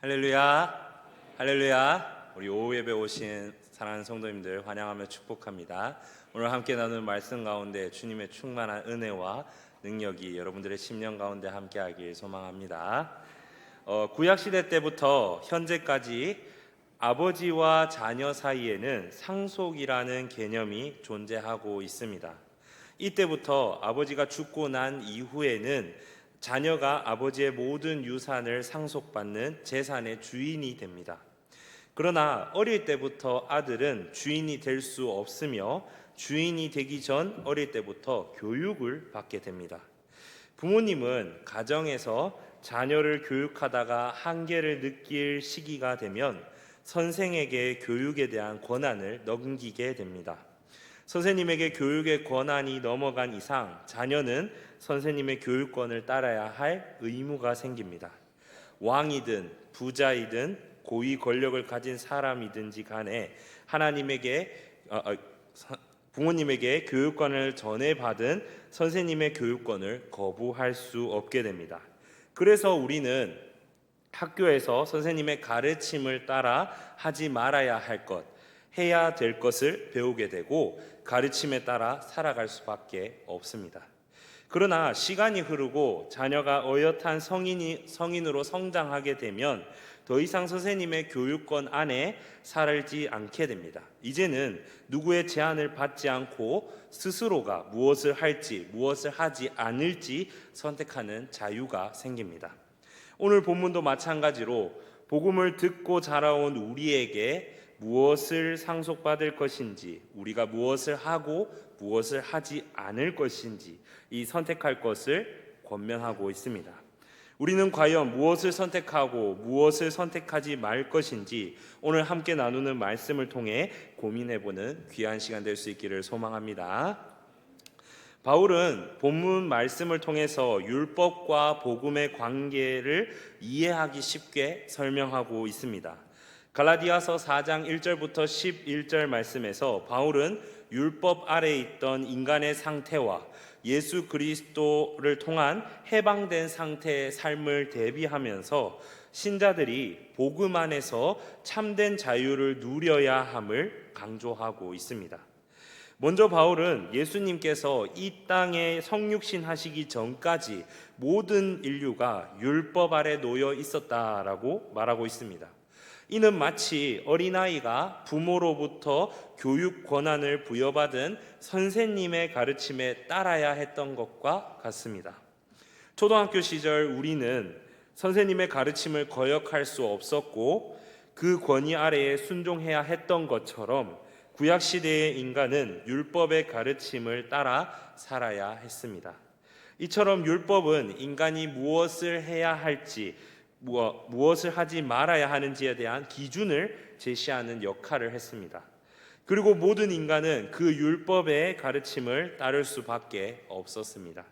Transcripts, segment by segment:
할렐루야, 할렐루야. 우리 오후 예배 오신 사랑하는 성도님들 환영하며 축복합니다. 오늘 함께 나누는 말씀 가운데 주님의 충만한 은혜와 능력이 여러분들의 심령 가운데 함께하길 소망합니다. 구약 시대 때부터 현재까지 아버지와 자녀 사이에는 상속이라는 개념이 존재하고 있습니다. 이때부터 아버지가 죽고 난 이후에는 자녀가 아버지의 모든 유산을 상속받는 재산의 주인이 됩니다. 그러나 어릴 때부터 아들은 주인이 될 수 없으며 주인이 되기 전 어릴 때부터 교육을 받게 됩니다. 부모님은 가정에서 자녀를 교육하다가 한계를 느낄 시기가 되면 선생에게 교육에 대한 권한을 넘기게 됩니다. 선생님에게 교육의 권한이 넘어간 이상 자녀는 선생님의 교육권을 따라야 할 의무가 생깁니다. 왕이든 부자이든 고위 권력을 가진 사람이든지 간에 부모님에게 교육권을 전해받은 선생님의 교육권을 거부할 수 없게 됩니다. 그래서 우리는 학교에서 선생님의 가르침을 따라 하지 말아야 할 것, 해야 될 것을 배우게 되고 가르침에 따라 살아갈 수밖에 없습니다. 그러나 시간이 흐르고 자녀가 어엿한 성인으로 성장하게 되면 더 이상 선생님의 교육권 안에 살지 않게 됩니다. 이제는 누구의 제한을 받지 않고 스스로가 무엇을 할지 무엇을 하지 않을지 선택하는 자유가 생깁니다. 오늘 본문도 마찬가지로 복음을 듣고 자라온 우리에게 무엇을 상속받을 것인지, 우리가 무엇을 하고 무엇을 하지 않을 것인지 이 선택할 것을 권면하고 있습니다. 우리는 과연 무엇을 선택하고 무엇을 선택하지 말 것인지 오늘 함께 나누는 말씀을 통해 고민해보는 귀한 시간 될 수 있기를 소망합니다. 바울은 본문 말씀을 통해서 율법과 복음의 관계를 이해하기 쉽게 설명하고 있습니다. 갈라디아서 4장 1절부터 11절 말씀에서 바울은 율법 아래에 있던 인간의 상태와 예수 그리스도를 통한 해방된 상태의 삶을 대비하면서 신자들이 복음 안에서 참된 자유를 누려야 함을 강조하고 있습니다. 먼저 바울은 예수님께서 이 땅에 성육신 하시기 전까지 모든 인류가 율법 아래 놓여 있었다라고 말하고 있습니다. 이는 마치 어린아이가 부모로부터 교육 권한을 부여받은 선생님의 가르침에 따라야 했던 것과 같습니다. 초등학교 시절 우리는 선생님의 가르침을 거역할 수 없었고 그 권위 아래에 순종해야 했던 것처럼 구약시대의 인간은 율법의 가르침을 따라 살아야 했습니다. 이처럼 율법은 인간이 무엇을 해야 할지 무엇을 하지 말아야 하는지에 대한 기준을 제시하는 역할을 했습니다. 그리고 모든 인간은 그 율법의 가르침을 따를 수밖에 없었습니다.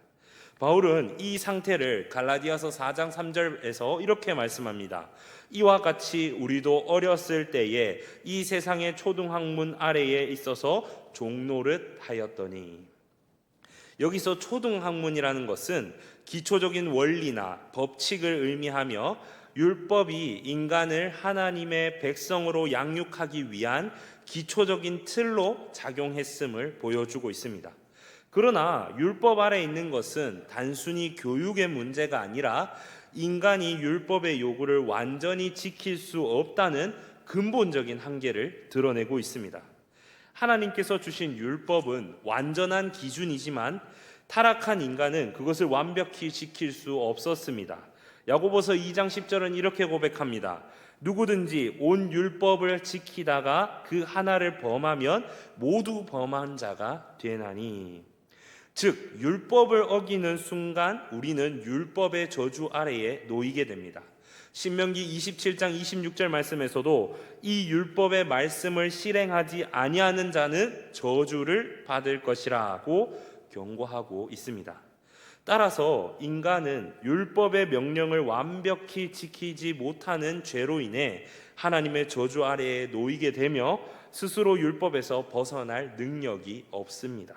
바울은 이 상태를 갈라디아서 4장 3절에서 이렇게 말씀합니다. 이와 같이 우리도 어렸을 때에 이 세상의 초등학문 아래에 있어서 종노릇 하였더니. 여기서 초등학문이라는 것은 기초적인 원리나 법칙을 의미하며 율법이 인간을 하나님의 백성으로 양육하기 위한 기초적인 틀로 작용했음을 보여주고 있습니다. 그러나 율법 아래 있는 것은 단순히 교육의 문제가 아니라 인간이 율법의 요구를 완전히 지킬 수 없다는 근본적인 한계를 드러내고 있습니다. 하나님께서 주신 율법은 완전한 기준이지만 타락한 인간은 그것을 완벽히 지킬 수 없었습니다. 야고보서 2장 10절은 이렇게 고백합니다. 누구든지 온 율법을 지키다가 그 하나를 범하면 모두 범한 자가 되나니. 즉 율법을 어기는 순간 우리는 율법의 저주 아래에 놓이게 됩니다. 신명기 27장 26절 말씀에서도 이 율법의 말씀을 실행하지 아니하는 자는 저주를 받을 것이라고 경고하고 있습니다. 따라서 인간은 율법의 명령을 완벽히 지키지 못하는 죄로 인해 하나님의 저주 아래에 놓이게 되며 스스로 율법에서 벗어날 능력이 없습니다.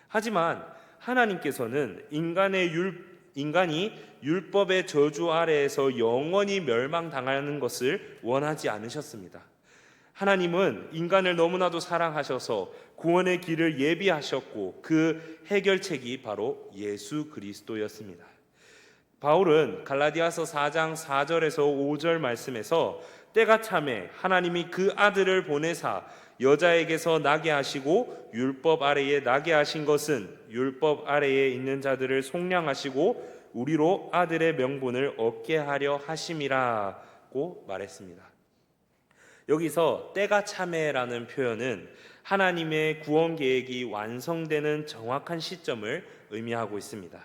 하지만 하나님께서는 인간의 인간이 율법의 저주 아래에서 영원히 멸망당하는 것을 원하지 않으셨습니다. 하나님은 인간을 너무나도 사랑하셔서 구원의 길을 예비하셨고 그 해결책이 바로 예수 그리스도였습니다. 바울은 갈라디아서 4장 4절에서 5절 말씀에서 때가 참에 하나님이 그 아들을 보내사 여자에게서 나게 하시고 율법 아래에 나게 하신 것은 율법 아래에 있는 자들을 속량하시고 우리로 아들의 명분을 얻게 하려 하심이라고 말했습니다. 여기서 때가 참에라는 표현은 하나님의 구원 계획이 완성되는 정확한 시점을 의미하고 있습니다.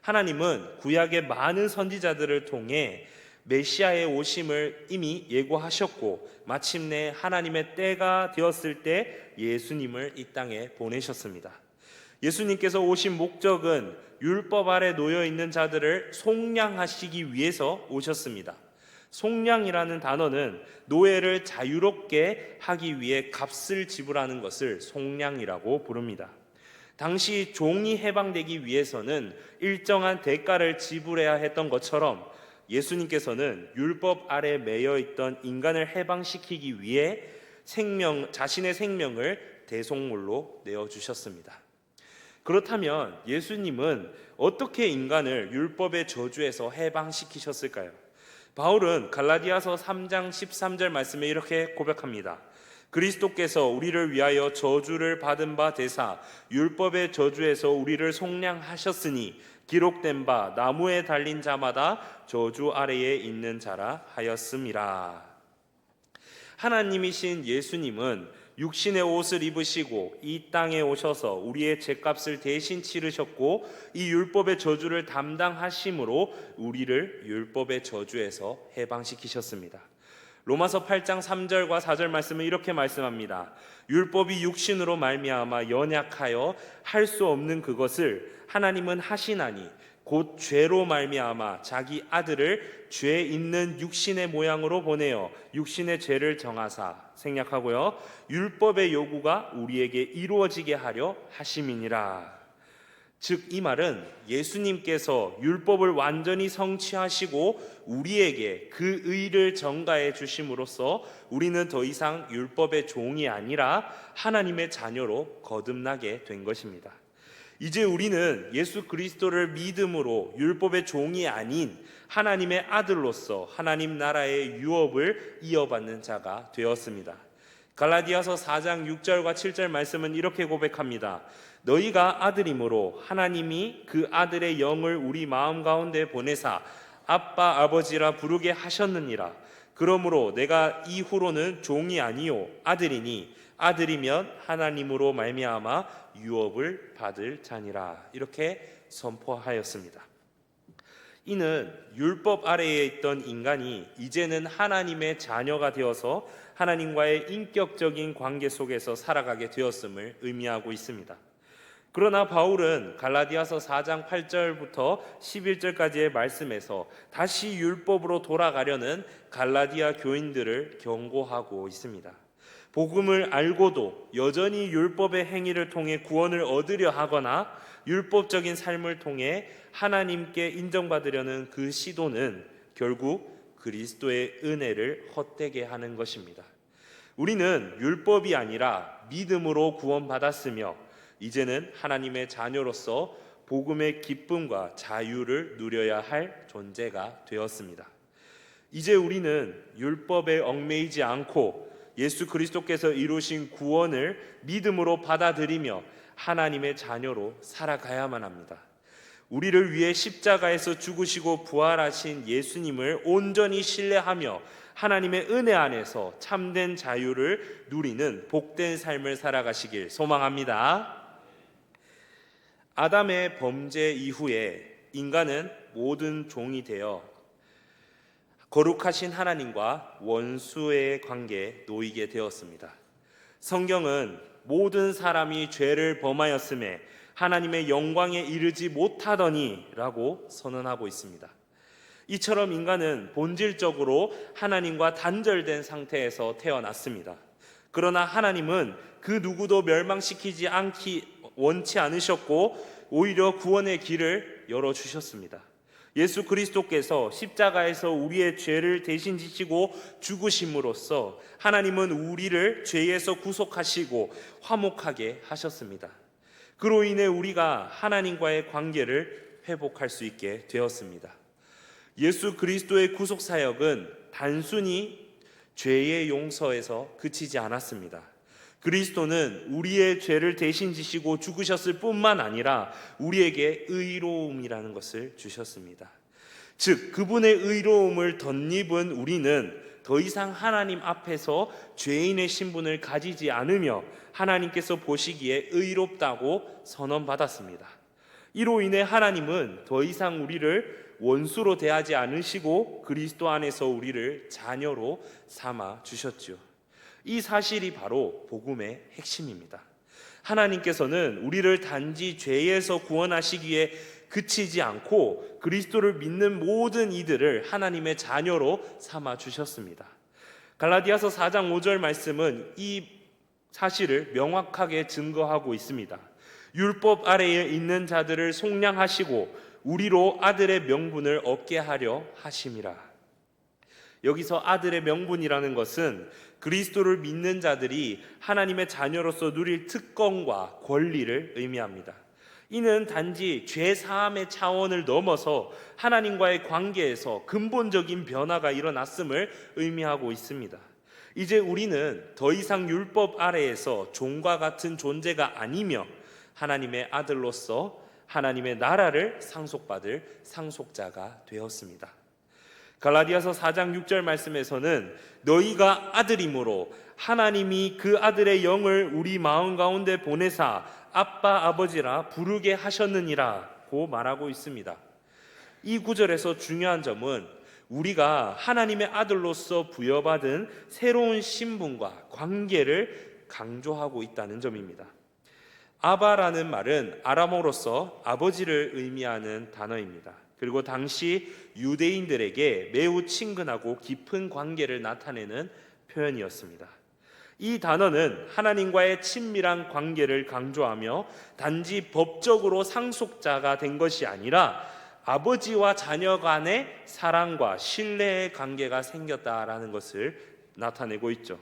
하나님은 구약의 많은 선지자들을 통해 메시아의 오심을 이미 예고하셨고 마침내 하나님의 때가 되었을 때 예수님을 이 땅에 보내셨습니다. 예수님께서 오신 목적은 율법 아래 놓여 있는 자들을 속량하시기 위해서 오셨습니다. 속량이라는 단어는 노예를 자유롭게 하기 위해 값을 지불하는 것을 속량이라고 부릅니다. 당시 종이 해방되기 위해서는 일정한 대가를 지불해야 했던 것처럼 예수님께서는 율법 아래 매여 있던 인간을 해방시키기 위해 자신의 생명을 대속물로 내어주셨습니다. 그렇다면 예수님은 어떻게 인간을 율법의 저주에서 해방시키셨을까요? 바울은 갈라디아서 3장 13절 말씀에 이렇게 고백합니다. 그리스도께서 우리를 위하여 저주를 받은 바 되사 율법의 저주에서 우리를 속량하셨으니 기록된 바 나무에 달린 자마다 저주 아래에 있는 자라 하였음이라. 하나님이신 예수님은 육신의 옷을 입으시고 이 땅에 오셔서 우리의 죄값을 대신 치르셨고 이 율법의 저주를 담당하심으로 우리를 율법의 저주에서 해방시키셨습니다. 로마서 8장 3절과 4절 말씀은 이렇게 말씀합니다. 율법이 육신으로 말미암아 연약하여 할 수 없는 그것을 하나님은 하시나니 곧 죄로 말미암아 자기 아들을 죄 있는 육신의 모양으로 보내어 육신의 죄를 정하사 생략하고요 율법의 요구가 우리에게 이루어지게 하려 하심이니라. 즉 이 말은 예수님께서 율법을 완전히 성취하시고 우리에게 그 의를 전가해 주심으로써 우리는 더 이상 율법의 종이 아니라 하나님의 자녀로 거듭나게 된 것입니다. 이제 우리는 예수 그리스도를 믿음으로 율법의 종이 아닌 하나님의 아들로서 하나님 나라의 유업을 이어받는 자가 되었습니다. 갈라디아서 4장 6절과 7절 말씀은 이렇게 고백합니다. 너희가 아들이므로 하나님이 그 아들의 영을 우리 마음 가운데 보내사 아빠 아버지라 부르게 하셨느니라. 그러므로 내가 이후로는 종이 아니요 아들이니 아들이면 하나님으로 말미암아 유업을 받을 자니라. 이렇게 선포하였습니다. 이는 율법 아래에 있던 인간이 이제는 하나님의 자녀가 되어서 하나님과의 인격적인 관계 속에서 살아가게 되었음을 의미하고 있습니다. 그러나 바울은 갈라디아서 4장 8절부터 11절까지의 말씀에서 다시 율법으로 돌아가려는 갈라디아 교인들을 경고하고 있습니다. 복음을 알고도 여전히 율법의 행위를 통해 구원을 얻으려 하거나 율법적인 삶을 통해 하나님께 인정받으려는 그 시도는 결국 그리스도의 은혜를 헛되게 하는 것입니다. 우리는 율법이 아니라 믿음으로 구원받았으며 이제는 하나님의 자녀로서 복음의 기쁨과 자유를 누려야 할 존재가 되었습니다. 이제 우리는 율법에 얽매이지 않고 예수 그리스도께서 이루신 구원을 믿음으로 받아들이며 하나님의 자녀로 살아가야만 합니다. 우리를 위해 십자가에서 죽으시고 부활하신 예수님을 온전히 신뢰하며 하나님의 은혜 안에서 참된 자유를 누리는 복된 삶을 살아가시길 소망합니다. 아담의 범죄 이후에 인간은 모든 종이 되어 거룩하신 하나님과 원수의 관계에 놓이게 되었습니다. 성경은 모든 사람이 죄를 범하였음에 하나님의 영광에 이르지 못하더니 라고 선언하고 있습니다. 이처럼 인간은 본질적으로 하나님과 단절된 상태에서 태어났습니다. 그러나 하나님은 그 누구도 멸망시키지 원치 않으셨고 오히려 구원의 길을 열어주셨습니다. 예수 그리스도께서 십자가에서 우리의 죄를 대신 지시고 죽으심으로써 하나님은 우리를 죄에서 구속하시고 화목하게 하셨습니다. 그로 인해 우리가 하나님과의 관계를 회복할 수 있게 되었습니다. 예수 그리스도의 구속 사역은 단순히 죄의 용서에서 그치지 않았습니다. 그리스도는 우리의 죄를 대신 지시고 죽으셨을 뿐만 아니라 우리에게 의로움이라는 것을 주셨습니다. 즉 그분의 의로움을 덧입은 우리는 더 이상 하나님 앞에서 죄인의 신분을 가지지 않으며 하나님께서 보시기에 의롭다고 선언받았습니다. 이로 인해 하나님은 더 이상 우리를 원수로 대하지 않으시고 그리스도 안에서 우리를 자녀로 삼아 주셨죠. 이 사실이 바로 복음의 핵심입니다. 하나님께서는 우리를 단지 죄에서 구원하시기에 그치지 않고 그리스도를 믿는 모든 이들을 하나님의 자녀로 삼아 주셨습니다. 갈라디아서 4장 5절 말씀은 이 사실을 명확하게 증거하고 있습니다. 율법 아래에 있는 자들을 속량하시고 우리로 아들의 명분을 얻게 하려 하심이라. 여기서 아들의 명분이라는 것은 그리스도를 믿는 자들이 하나님의 자녀로서 누릴 특권과 권리를 의미합니다. 이는 단지 죄 사함의 차원을 넘어서 하나님과의 관계에서 근본적인 변화가 일어났음을 의미하고 있습니다. 이제 우리는 더 이상 율법 아래에서 종과 같은 존재가 아니며 하나님의 아들로서 하나님의 나라를 상속받을 상속자가 되었습니다. 갈라디아서 4장 6절 말씀에서는 너희가 아들이므로 하나님이 그 아들의 영을 우리 마음 가운데 보내사 아빠 아버지라 부르게 하셨느니라고 말하고 있습니다. 이 구절에서 중요한 점은 우리가 하나님의 아들로서 부여받은 새로운 신분과 관계를 강조하고 있다는 점입니다. 아바라는 말은 아람어로서 아버지를 의미하는 단어입니다. 그리고 당시 유대인들에게 매우 친근하고 깊은 관계를 나타내는 표현이었습니다. 이 단어는 하나님과의 친밀한 관계를 강조하며 단지 법적으로 상속자가 된 것이 아니라 아버지와 자녀 간의 사랑과 신뢰의 관계가 생겼다라는 것을 나타내고 있죠.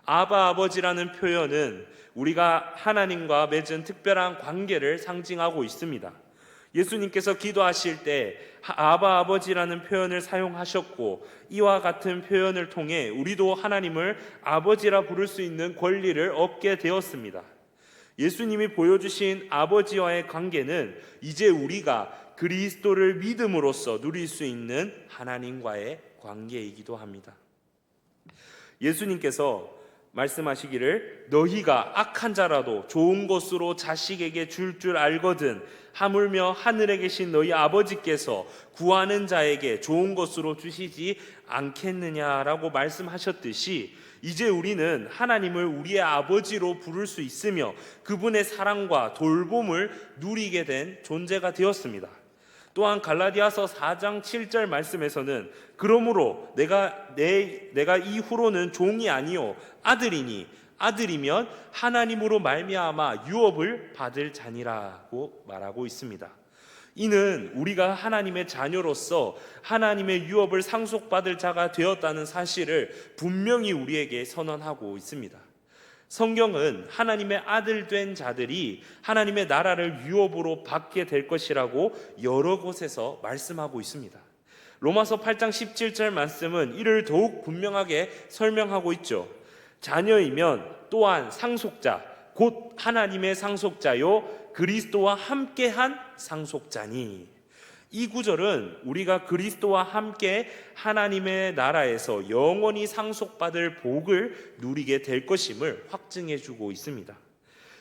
아바 아버지라는 표현은 우리가 하나님과 맺은 특별한 관계를 상징하고 있습니다. 예수님께서 기도하실 때 아바 아버지라는 표현을 사용하셨고 이와 같은 표현을 통해 우리도 하나님을 아버지라 부를 수 있는 권리를 얻게 되었습니다. 예수님이 보여주신 아버지와의 관계는 이제 우리가 그리스도를 믿음으로써 누릴 수 있는 하나님과의 관계이기도 합니다. 예수님께서 말씀하시기를 너희가 악한 자라도 좋은 것으로 자식에게 줄 알거든 하물며 하늘에 계신 너희 아버지께서 구하는 자에게 좋은 것으로 주시지 않겠느냐라고 말씀하셨듯이 이제 우리는 하나님을 우리의 아버지로 부를 수 있으며 그분의 사랑과 돌봄을 누리게 된 존재가 되었습니다. 또한 갈라디아서 4장 7절 말씀에서는 그러므로 내가 이후로는 종이 아니요 아들이니 아들이면 하나님으로 말미암아 유업을 받을 자니라고 말하고 있습니다. 이는 우리가 하나님의 자녀로서 하나님의 유업을 상속받을 자가 되었다는 사실을 분명히 우리에게 선언하고 있습니다. 성경은 하나님의 아들 된 자들이 하나님의 나라를 유업으로 받게 될 것이라고 여러 곳에서 말씀하고 있습니다. 로마서 8장 17절 말씀은 이를 더욱 분명하게 설명하고 있죠. 자녀이면 또한 상속자 곧 하나님의 상속자요 그리스도와 함께한 상속자니. 이 구절은 우리가 그리스도와 함께 하나님의 나라에서 영원히 상속받을 복을 누리게 될 것임을 확증해 주고 있습니다.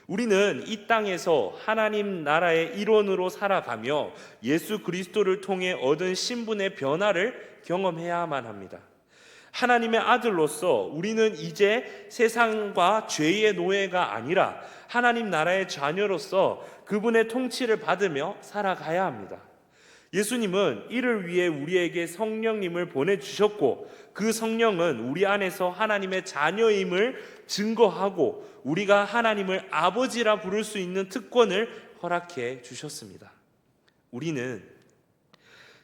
우리는 이 땅에서 하나님 나라의 일원으로 살아가며 예수 그리스도를 통해 얻은 신분의 변화를 경험해야만 합니다. 하나님의 아들로서 우리는 이제 세상과 죄의 노예가 아니라 하나님 나라의 자녀로서 그분의 통치를 받으며 살아가야 합니다. 예수님은 이를 위해 우리에게 성령님을 보내주셨고 그 성령은 우리 안에서 하나님의 자녀임을 증거하고 우리가 하나님을 아버지라 부를 수 있는 특권을 허락해 주셨습니다. 우리는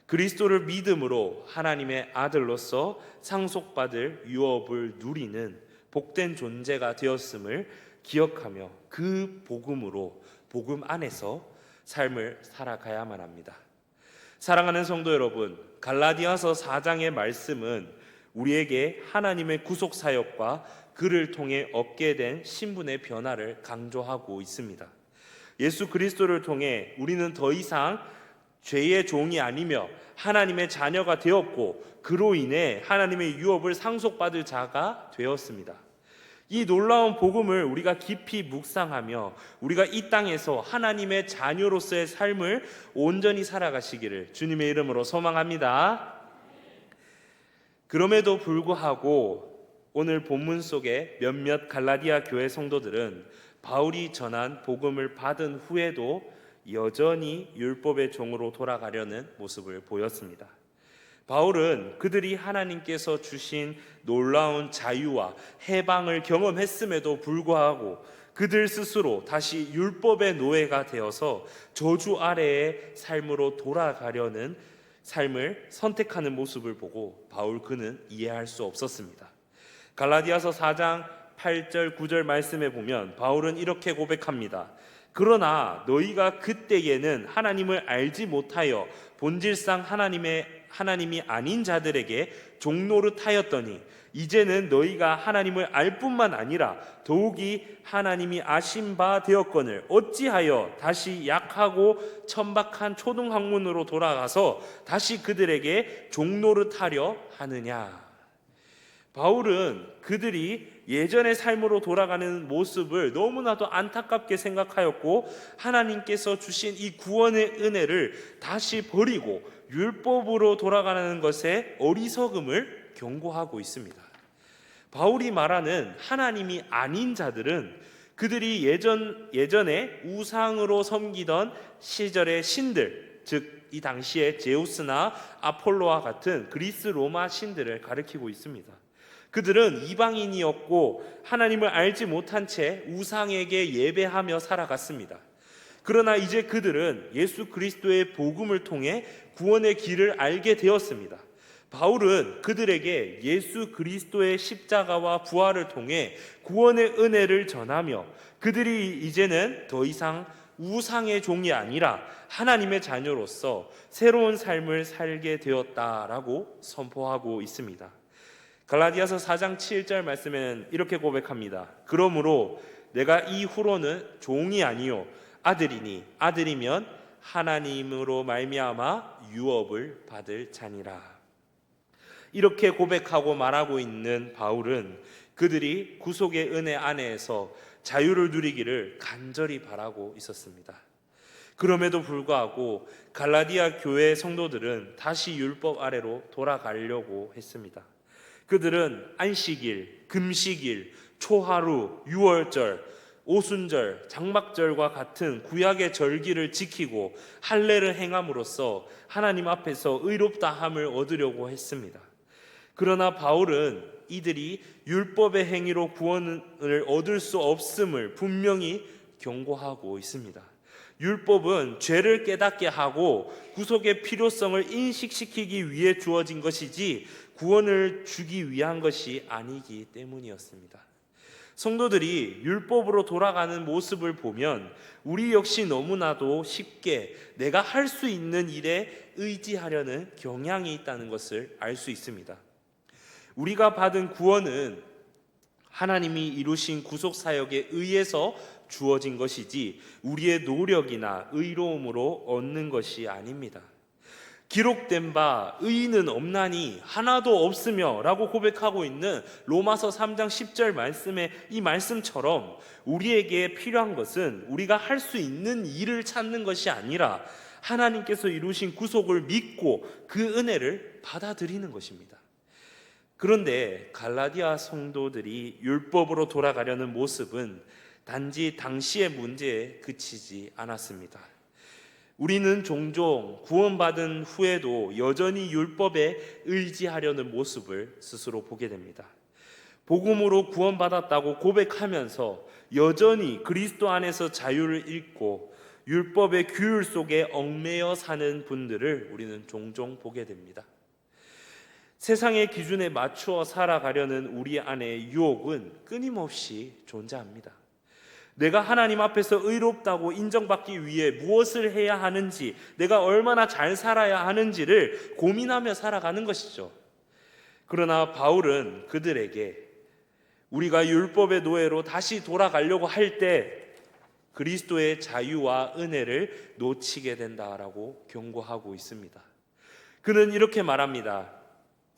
그리스도를 믿음으로 하나님의 아들로서 상속받을 유업을 누리는 복된 존재가 되었음을 기억하며 그 복음으로, 복음 안에서 삶을 살아가야만 합니다. 사랑하는 성도 여러분, 갈라디아서 4장의 말씀은 우리에게 하나님의 구속 사역과 그를 통해 얻게 된 신분의 변화를 강조하고 있습니다. 예수 그리스도를 통해 우리는 더 이상 죄의 종이 아니며 하나님의 자녀가 되었고, 그로 인해 하나님의 유업을 상속받을 자가 되었습니다. 이 놀라운 복음을 우리가 깊이 묵상하며 우리가 이 땅에서 하나님의 자녀로서의 삶을 온전히 살아가시기를 주님의 이름으로 소망합니다. 그럼에도 불구하고 오늘 본문 속에 몇몇 갈라디아 교회 성도들은 바울이 전한 복음을 받은 후에도 여전히 율법의 종으로 돌아가려는 모습을 보였습니다. 바울은 그들이 하나님께서 주신 놀라운 자유와 해방을 경험했음에도 불구하고 그들 스스로 다시 율법의 노예가 되어서 저주 아래의 삶으로 돌아가려는 삶을 선택하는 모습을 보고 그는 이해할 수 없었습니다. 갈라디아서 4장 8절 9절 말씀에 보면 바울은 이렇게 고백합니다. 그러나 너희가 그때에는 하나님을 알지 못하여 본질상 하나님이 아닌 자들에게 종노릇하였더니 이제는 너희가 하나님을 알 뿐만 아니라 더욱이 하나님이 아신 바 되었거늘 어찌하여 다시 약하고 천박한 초등학문으로 돌아가서 다시 그들에게 종노릇하려 하느냐. 바울은 그들이 예전의 삶으로 돌아가는 모습을 너무나도 안타깝게 생각하였고, 하나님께서 주신 이 구원의 은혜를 다시 버리고 율법으로 돌아가는 것에 어리석음을 경고하고 있습니다. 바울이 말하는 하나님이 아닌 자들은 그들이 예전에 우상으로 섬기던 시절의 신들, 즉 이 당시에 제우스나 아폴로와 같은 그리스 로마 신들을 가리키고 있습니다. 그들은 이방인이었고 하나님을 알지 못한 채 우상에게 예배하며 살아갔습니다. 그러나 이제 그들은 예수 그리스도의 복음을 통해 구원의 길을 알게 되었습니다. 바울은 그들에게 예수 그리스도의 십자가와 부활을 통해 구원의 은혜를 전하며 그들이 이제는 더 이상 우상의 종이 아니라 하나님의 자녀로서 새로운 삶을 살게 되었다라고 선포하고 있습니다. 갈라디아서 4장 7절 말씀에는 이렇게 고백합니다. 그러므로 내가 이후로는 종이 아니요 아들이니 아들이면 하나님으로 말미암아 유업을 받을 자니라. 이렇게 고백하고 말하고 있는 바울은 그들이 구속의 은혜 안에서 자유를 누리기를 간절히 바라고 있었습니다. 그럼에도 불구하고 갈라디아 교회 성도들은 다시 율법 아래로 돌아가려고 했습니다. 그들은 안식일, 금식일, 초하루, 유월절, 오순절, 장막절과 같은 구약의 절기를 지키고 할례를 행함으로써 하나님 앞에서 의롭다함을 얻으려고 했습니다. 그러나 바울은 이들이 율법의 행위로 구원을 얻을 수 없음을 분명히 경고하고 있습니다. 율법은 죄를 깨닫게 하고 구속의 필요성을 인식시키기 위해 주어진 것이지 구원을 주기 위한 것이 아니기 때문이었습니다. 성도들이 율법으로 돌아가는 모습을 보면 우리 역시 너무나도 쉽게 내가 할 수 있는 일에 의지하려는 경향이 있다는 것을 알 수 있습니다. 우리가 받은 구원은 하나님이 이루신 구속 사역에 의해서 주어진 것이지 우리의 노력이나 의로움으로 얻는 것이 아닙니다. 기록된 바 의인은 없나니 하나도 없으며 라고 고백하고 있는 로마서 3장 10절 말씀의 이 말씀처럼 우리에게 필요한 것은 우리가 할 수 있는 일을 찾는 것이 아니라 하나님께서 이루신 구속을 믿고 그 은혜를 받아들이는 것입니다. 그런데 갈라디아 성도들이 율법으로 돌아가려는 모습은 단지 당시의 문제에 그치지 않았습니다. 우리는 종종 구원받은 후에도 여전히 율법에 의지하려는 모습을 스스로 보게 됩니다. 복음으로 구원받았다고 고백하면서 여전히 그리스도 안에서 자유를 잃고 율법의 규율 속에 얽매여 사는 분들을 우리는 종종 보게 됩니다. 세상의 기준에 맞추어 살아가려는 우리 안의 유혹은 끊임없이 존재합니다. 내가 하나님 앞에서 의롭다고 인정받기 위해 무엇을 해야 하는지, 내가 얼마나 잘 살아야 하는지를 고민하며 살아가는 것이죠. 그러나 바울은 그들에게 우리가 율법의 노예로 다시 돌아가려고 할 때 그리스도의 자유와 은혜를 놓치게 된다라고 경고하고 있습니다. 그는 이렇게 말합니다.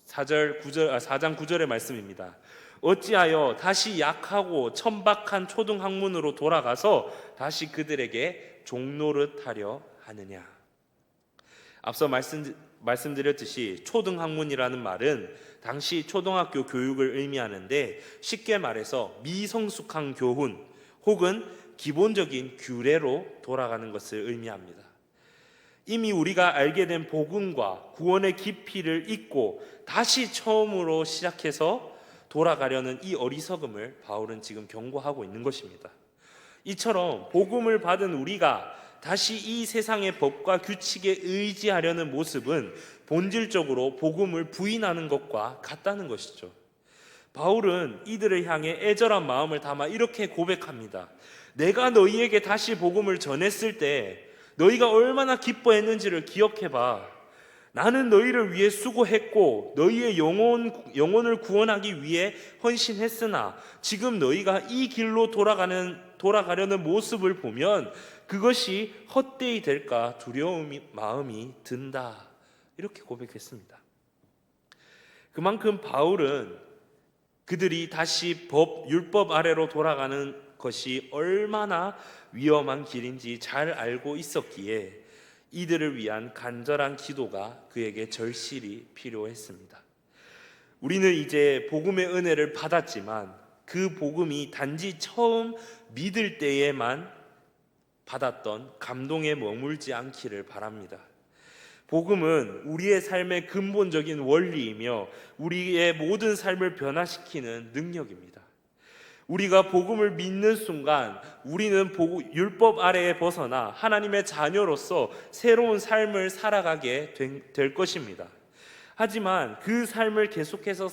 4장 9절의 말씀입니다. 어찌하여 다시 약하고 천박한 초등학문으로 돌아가서 다시 그들에게 종노릇 하려 하느냐. 앞서 말씀드렸듯이 초등학문이라는 말은 당시 초등학교 교육을 의미하는데, 쉽게 말해서 미성숙한 교훈 혹은 기본적인 규례로 돌아가는 것을 의미합니다. 이미 우리가 알게 된 복음과 구원의 깊이를 잊고 다시 처음으로 시작해서 돌아가려는 이 어리석음을 바울은 지금 경고하고 있는 것입니다. 이처럼 복음을 받은 우리가 다시 이 세상의 법과 규칙에 의지하려는 모습은 본질적으로 복음을 부인하는 것과 같다는 것이죠. 바울은 이들을 향해 애절한 마음을 담아 이렇게 고백합니다. 내가 너희에게 다시 복음을 전했을 때 너희가 얼마나 기뻐했는지를 기억해봐. 나는 너희를 위해 수고했고 너희의 영혼을 구원하기 위해 헌신했으나 지금 너희가 이 길로 돌아가려는 모습을 보면 그것이 헛되이 될까 두려운 마음이 든다. 이렇게 고백했습니다. 그만큼 바울은 그들이 다시 율법 아래로 돌아가는 것이 얼마나 위험한 길인지 잘 알고 있었기에 이들을 위한 간절한 기도가 그에게 절실히 필요했습니다. 우리는 이제 복음의 은혜를 받았지만 그 복음이 단지 처음 믿을 때에만 받았던 감동에 머물지 않기를 바랍니다. 복음은 우리의 삶의 근본적인 원리이며 우리의 모든 삶을 변화시키는 능력입니다. 우리가 복음을 믿는 순간 우리는 율법 아래에 벗어나 하나님의 자녀로서 새로운 삶을 살아가게 될 것입니다. 하지만 그 삶을 계속해서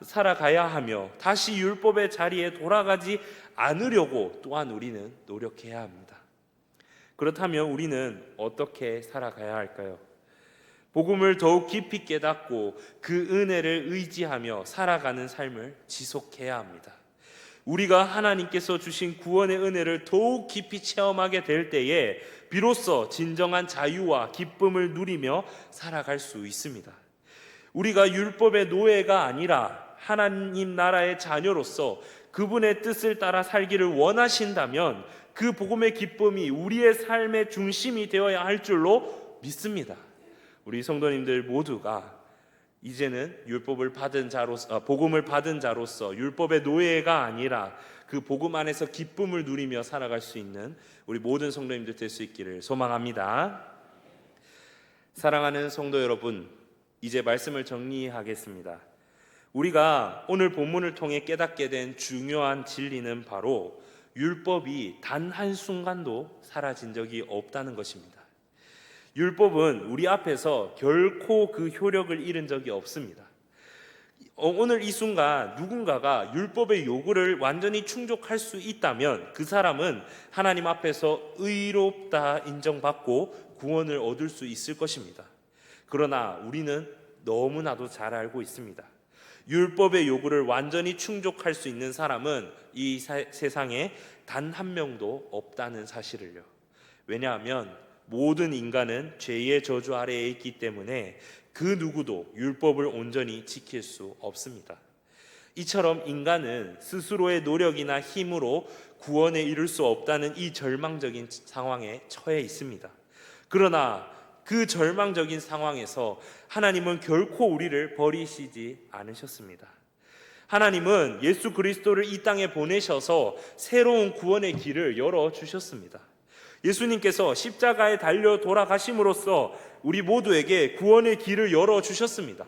살아가야 하며 다시 율법의 자리에 돌아가지 않으려고 또한 우리는 노력해야 합니다. 그렇다면 우리는 어떻게 살아가야 할까요? 복음을 더욱 깊이 깨닫고 그 은혜를 의지하며 살아가는 삶을 지속해야 합니다. 우리가 하나님께서 주신 구원의 은혜를 더욱 깊이 체험하게 될 때에 비로소 진정한 자유와 기쁨을 누리며 살아갈 수 있습니다. 우리가 율법의 노예가 아니라 하나님 나라의 자녀로서 그분의 뜻을 따라 살기를 원하신다면 그 복음의 기쁨이 우리의 삶의 중심이 되어야 할 줄로 믿습니다. 우리 성도님들 모두가 이제는 복음을 받은 자로서 율법의 노예가 아니라 그 복음 안에서 기쁨을 누리며 살아갈 수 있는 우리 모든 성도님들 될 수 있기를 소망합니다. 사랑하는 성도 여러분, 이제 말씀을 정리하겠습니다. 우리가 오늘 본문을 통해 깨닫게 된 중요한 진리는 바로 율법이 단 한순간도 사라진 적이 없다는 것입니다. 율법은 우리 앞에서 결코 그 효력을 잃은 적이 없습니다. 오늘 이 순간 누군가가 율법의 요구를 완전히 충족할 수 있다면 그 사람은 하나님 앞에서 의롭다 인정받고 구원을 얻을 수 있을 것입니다. 그러나 우리는 너무나도 잘 알고 있습니다. 율법의 요구를 완전히 충족할 수 있는 사람은 이 세상에 단 한 명도 없다는 사실을요. 왜냐하면 모든 인간은 죄의 저주 아래에 있기 때문에 그 누구도 율법을 온전히 지킬 수 없습니다. 이처럼 인간은 스스로의 노력이나 힘으로 구원에 이를 수 없다는 이 절망적인 상황에 처해 있습니다. 그러나 그 절망적인 상황에서 하나님은 결코 우리를 버리시지 않으셨습니다. 하나님은 예수 그리스도를 이 땅에 보내셔서 새로운 구원의 길을 열어주셨습니다. 예수님께서 십자가에 달려 돌아가심으로써 우리 모두에게 구원의 길을 열어주셨습니다.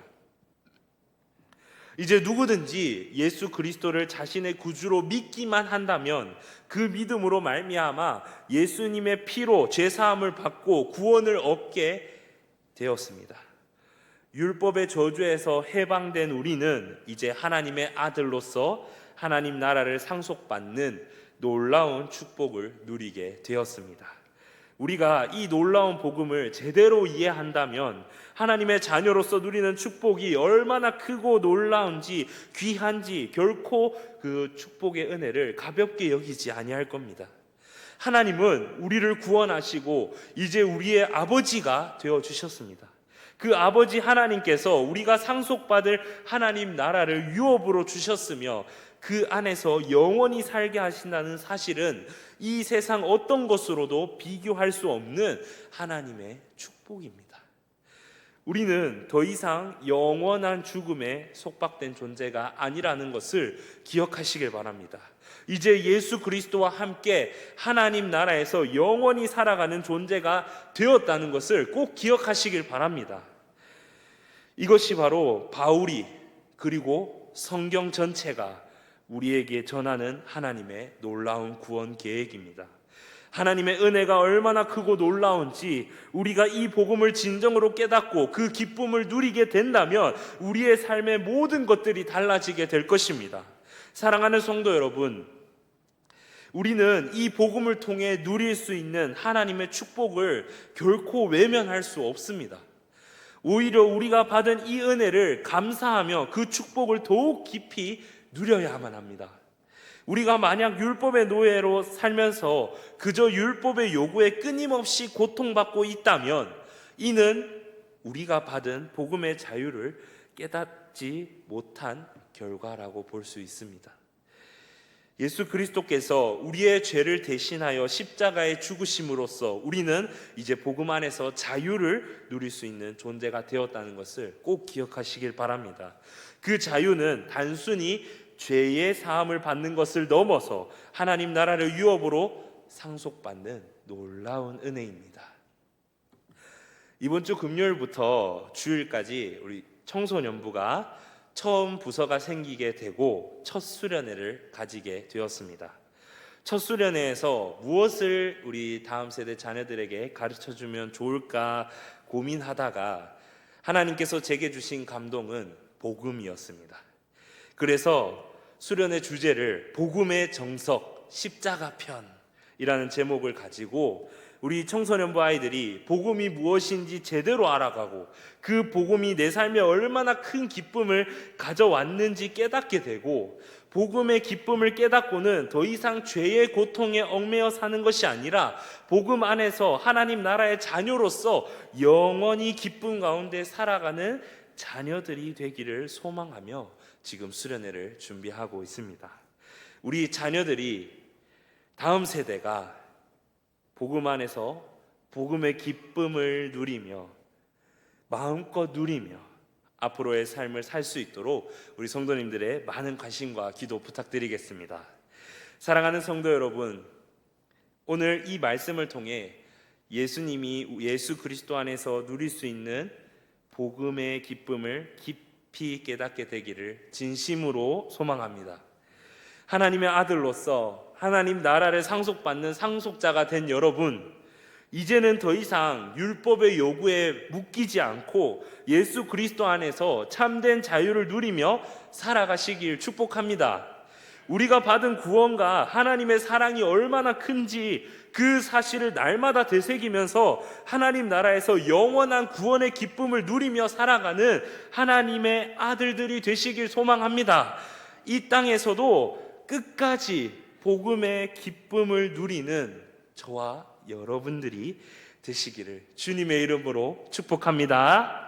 이제 누구든지 예수 그리스도를 자신의 구주로 믿기만 한다면 그 믿음으로 말미암아 예수님의 피로 죄사함을 받고 구원을 얻게 되었습니다. 율법의 저주에서 해방된 우리는 이제 하나님의 아들로서 하나님 나라를 상속받는 놀라운 축복을 누리게 되었습니다. 우리가 이 놀라운 복음을 제대로 이해한다면 하나님의 자녀로서 누리는 축복이 얼마나 크고 놀라운지 귀한지 결코 그 축복의 은혜를 가볍게 여기지 아니할 겁니다. 하나님은 우리를 구원하시고 이제 우리의 아버지가 되어주셨습니다. 그 아버지 하나님께서 우리가 상속받을 하나님 나라를 유업으로 주셨으며 그 안에서 영원히 살게 하신다는 사실은 이 세상 어떤 것으로도 비교할 수 없는 하나님의 축복입니다. 우리는 더 이상 영원한 죽음에 속박된 존재가 아니라는 것을 기억하시길 바랍니다. 이제 예수 그리스도와 함께 하나님 나라에서 영원히 살아가는 존재가 되었다는 것을 꼭 기억하시길 바랍니다. 이것이 바로 바울이 그리고 성경 전체가 우리에게 전하는 하나님의 놀라운 구원 계획입니다. 하나님의 은혜가 얼마나 크고 놀라운지 우리가 이 복음을 진정으로 깨닫고 그 기쁨을 누리게 된다면 우리의 삶의 모든 것들이 달라지게 될 것입니다. 사랑하는 성도 여러분, 우리는 이 복음을 통해 누릴 수 있는 하나님의 축복을 결코 외면할 수 없습니다. 오히려 우리가 받은 이 은혜를 감사하며 그 축복을 더욱 깊이 누려야만 합니다. 우리가 만약 율법의 노예로 살면서 그저 율법의 요구에 끊임없이 고통받고 있다면 이는 우리가 받은 복음의 자유를 깨닫지 못한 결과라고 볼 수 있습니다. 예수 그리스도께서 우리의 죄를 대신하여 십자가에 죽으심으로써 우리는 이제 복음 안에서 자유를 누릴 수 있는 존재가 되었다는 것을 꼭 기억하시길 바랍니다. 그 자유는 단순히 죄의 사함을 받는 것을 넘어서 하나님 나라를 유업으로 상속받는 놀라운 은혜입니다. 이번 주 금요일부터 주일까지 우리 청소년부가 처음 부서가 생기게 되고 첫 수련회를 가지게 되었습니다. 첫 수련회에서 무엇을 우리 다음 세대 자녀들에게 가르쳐주면 좋을까 고민하다가 하나님께서 제게 주신 감동은 복음이었습니다. 그래서 수련의 주제를 복음의 정석 십자가 편이라는 제목을 가지고 우리 청소년부 아이들이 복음이 무엇인지 제대로 알아가고 그 복음이 내 삶에 얼마나 큰 기쁨을 가져왔는지 깨닫게 되고 복음의 기쁨을 깨닫고는 더 이상 죄의 고통에 얽매여 사는 것이 아니라 복음 안에서 하나님 나라의 자녀로서 영원히 기쁨 가운데 살아가는 자녀들이 되기를 소망하며 지금 수련회를 준비하고 있습니다. 우리 자녀들이 다음 세대가 복음 안에서 복음의 기쁨을 누리며 마음껏 누리며 앞으로의 삶을 살 수 있도록 우리 성도님들의 많은 관심과 기도 부탁드리겠습니다. 사랑하는 성도 여러분, 오늘 이 말씀을 통해 예수님이 예수 그리스도 안에서 누릴 수 있는 복음의 기쁨을 깊이 깨닫게 되기를 진심으로 소망합니다. 하나님의 아들로서 하나님 나라를 상속받는 상속자가 된 여러분, 이제는 더 이상 율법의 요구에 묶이지 않고 예수 그리스도 안에서 참된 자유를 누리며 살아가시길 축복합니다. 우리가 받은 구원과 하나님의 사랑이 얼마나 큰지 그 사실을 날마다 되새기면서 하나님 나라에서 영원한 구원의 기쁨을 누리며 살아가는 하나님의 아들들이 되시길 소망합니다. 이 땅에서도 끝까지 복음의 기쁨을 누리는 저와 여러분들이 되시기를 주님의 이름으로 축복합니다.